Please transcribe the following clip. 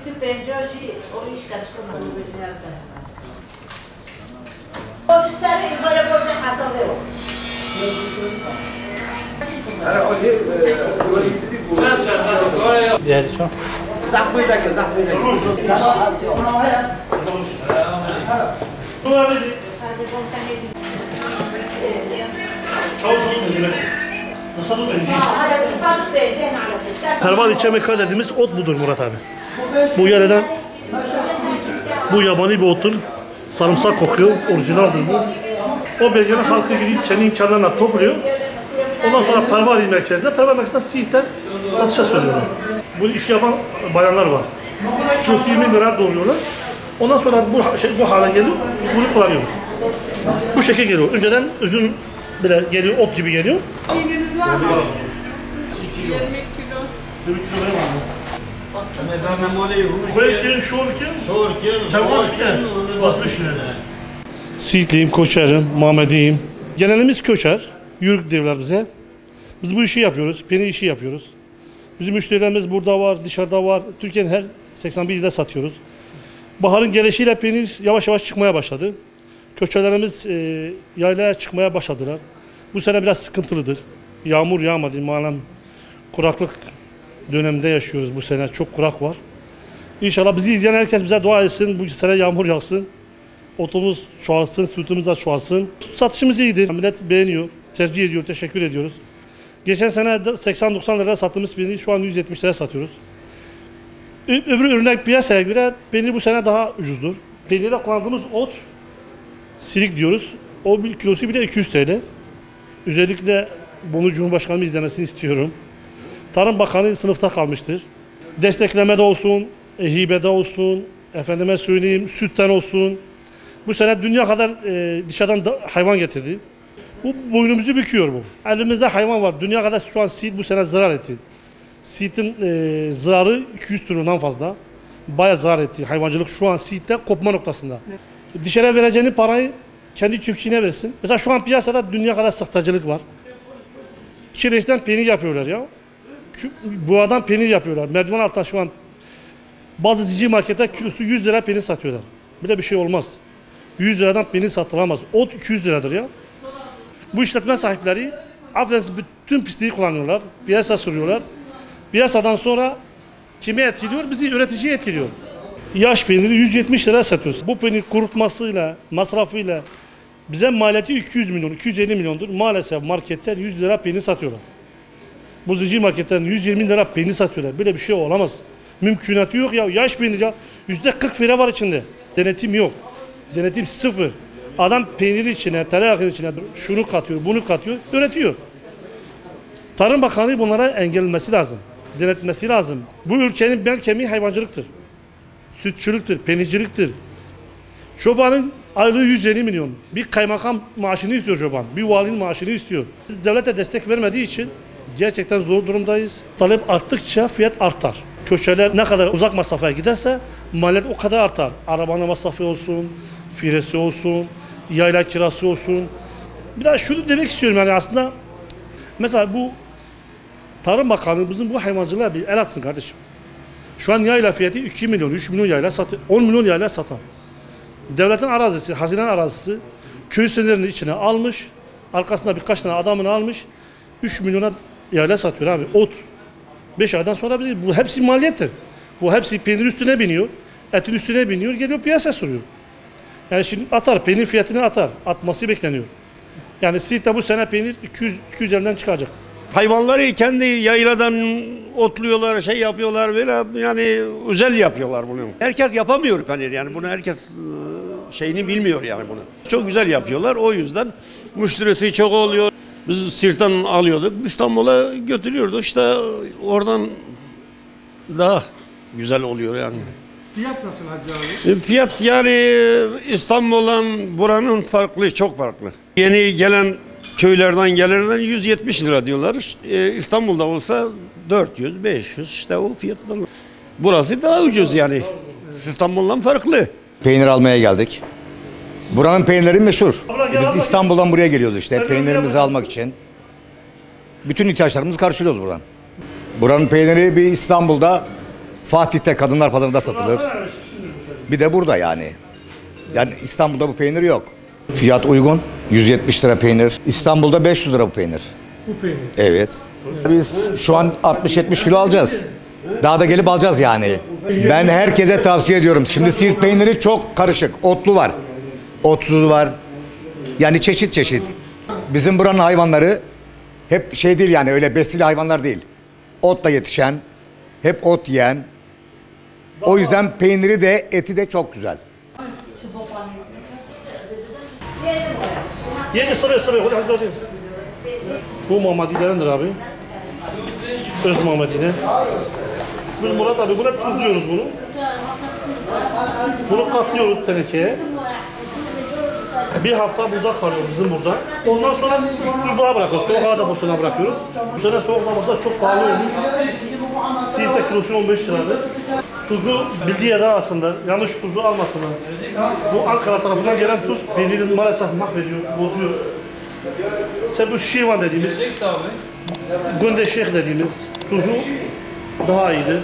stipendiaji o iş kaçırmadı bu dünyada. O işleri böyle olacak hatalı yok. Diğer çok. Pervan içemeka dediğimiz ot budur Murat abi. Bu yerden bu yabani bir ottur. Sarımsak kokuyor. Orijinaldir bu. O bölgenin halkı gidip kendi imkanlarına topluyor. Ondan sonra Pervari merkezinde, Pervari merkezinde Siirt'ten satışa söylüyorlar. Bu işi yapan bayanlar var. Kilosu 20 lira doğruyorlar. Ondan sonra bu hale geliyor, bunu kullanıyoruz. Bu şekil geliyor. Önceden üzüm bile geliyor, ot gibi geliyor. Peyniriniz var mı? 20 kilo. 20 kilo var mı? Koyken, şorken, çavuşken, basmışken. Siitliyim, Koçer'im, Muhammediyim. Genelimiz Köçer. Yürük diyorlar bize. Biz bu işi yapıyoruz, peynir işi yapıyoruz. Bizim müşterilerimiz burada var, dışarıda var. Türkiye'nin her 81 ilde satıyoruz. Baharın gelişiyle peynir yavaş yavaş çıkmaya başladı. Köçerlerimiz yaylaya çıkmaya başladılar. Bu sene biraz sıkıntılıdır. Yağmur yağmadı, malum kuraklık döneminde yaşıyoruz bu sene. Çok kurak var. İnşallah bizi izleyen herkes bize dua etsin. Bu sene yağmur yağsın. Otumuz çoğalsın, sütümüz de çoğalsın. Satışımız iyidir. Millet beğeniyor, tercih ediyor, teşekkür ediyoruz. Geçen sene 80-90 liraya sattığımız peyniri şu an 170 liraya satıyoruz. Öbür ürüne piyasaya göre peynir bu sene daha ucuzdur. Peynirde kullandığımız ot, silik diyoruz. O bir kilosu bile 200 TL. Özellikle bunu Cumhurbaşkanımı izlemesini istiyorum. Tarım Bakanı sınıfta kalmıştır. Desteklemede olsun, hibede olsun, efendime söyleyeyim sütten olsun. Bu sene dünya kadar dışarıdan hayvan getirdi. Bu boynumuzu büküyor bu. Elimizde hayvan var. Dünya kadar şu an Siirt bu sene zarar etti. Siirt'in zararı 200 trilyondan fazla. Bayağı zarar etti. Hayvancılık şu an Siirt'te kopma noktasında. Dışarı vereceğini parayı kendi çiftçiliğine versin. Mesela şu an piyasada dünya kadar sahtacılık var. Kireçten peynir yapıyorlar ya. Buğadan peynir yapıyorlar. Merdiven altından şu an bazı zincir markette kilosu 100 lira peynir satıyorlar. Böyle bir şey olmaz. 100 liradan peynir satılamaz. Ot 200 liradır ya. Bu işletme sahipleri affedersiniz bütün pisliği kullanıyorlar. Piyasa sürüyorlar. Piyasadan sonra kimi etkiliyor? Bizi üreticiyi etkiliyor. Yaş peyniri 170 lira satıyoruz. Bu peynir kurutmasıyla, masrafıyla bize maliyeti 200 milyon, 250 milyondur. Maalesef marketten 100 lira peynir satıyorlar. Bu zincir marketten 120 lira peynir satıyorlar. Böyle bir şey olamaz. Mümkünatı yok ya. Yaş peynir ya. %40 fire var içinde. Denetim yok. Denetim sıfır. Adam peyniri içine, tereyağının içine şunu katıyor, bunu katıyor, üretiyor. Tarım Bakanlığı bunlara engellemesi lazım. Denetmesi lazım. Bu ülkenin bel kemiği hayvancılıktır. Sütçülüktür, peynirciliktir. Çobanın aylığı 150 milyon. Bir kaymakam maaşını istiyor çoban. Bir valinin maaşını istiyor. Devlete destek vermediği için gerçekten zor durumdayız. Talep arttıkça fiyat artar. Köşeler ne kadar uzak mesafeye giderse maliyet o kadar artar. Arabanın masrafı olsun, firesi olsun, yayla kirası olsun. Bir daha şunu demek istiyorum yani aslında mesela bu Tarım Bakanı bizim bu hayvancılığa bir el atsın kardeşim. Şu an yayla fiyatı 2 milyon, 3 milyon yayla satıyor, 10 milyon yayla satan. Devletin arazisi, hazine arazisi köy sınırlarının içine almış, arkasında birkaç tane adamını almış, 3 milyona yayla satıyor abi. Ot. 5 aydan sonra bu hepsi maliyettir. Bu hepsi peynir üstüne biniyor, etin üstüne biniyor, geliyor piyasa sürüyor. Yani şimdi atar, peynir fiyatını atar, atması bekleniyor. Yani Siirt'te bu sene peynir 200'den çıkacak. Hayvanları kendi yayladan otluyorlar, şey yapıyorlar böyle yani özel yapıyorlar bunu. Herkes yapamıyor peynir yani bunu herkes şeyini bilmiyor yani bunu. Çok güzel yapıyorlar o yüzden müşterisi çok oluyor. Biz Siirt'ten alıyorduk İstanbul'a götürüyorduk işte oradan daha güzel oluyor yani. Fiyat nasıl Hacı abi? Fiyat yani İstanbul'dan buranın farklı, çok farklı. Yeni gelen köylerden gelirden 170 lira diyorlar. İstanbul'da olsa 400, 500 işte o fiyatlar. Burası daha ucuz yani. İstanbul'dan farklı. Peynir almaya geldik. Buranın peynirleri meşhur. Biz İstanbul'dan buraya geliyoruz işte peynirimizi almak için. Bütün ihtiyaçlarımızı karşılıyoruz buradan. Buranın peyniri bir İstanbul'da Fatih'te Kadınlar Pazarı'nda satılır. Bir de burada yani. Yani İstanbul'da bu peynir yok. Fiyat uygun. 170 lira peynir. İstanbul'da 500 lira bu peynir. Bu peynir. Evet. Biz şu an 60-70 kilo alacağız. Daha da gelip alacağız yani. Ben herkese tavsiye ediyorum. Şimdi Siirt peyniri çok karışık. Otlu var. Otsuz var. Yani çeşit çeşit. Bizim buranın hayvanları hep şey değil yani öyle besili hayvanlar değil. Otla yetişen, hep ot yiyen. O yüzden peyniri de eti de çok güzel. Yeni sıraya hadi hazır olayım. Bu Muhammedilerindir abi. Öz Muhammedine. Biz Murat abi buna tuzluyoruz bunu. Bunu katlıyoruz tenekeye. Bir hafta burada kalıyor bizim burada. Ondan sonra tuzluğa bırakıyoruz. Soğuk havada bosuna bırakıyoruz. Bu sene soğuk havada çok pahalı olmuş. Siirt'te kilosu 15 liradır. Tuzu bildiği yerden alsınlar. Yanlış tuzu almasınlar. Bu Ankara tarafından gelen tuz peynirin maalesef mahvediyor, bozuyor. İşte bu şivan dediğimiz, Günde Şeyh dediğimiz tuzu daha iyidir.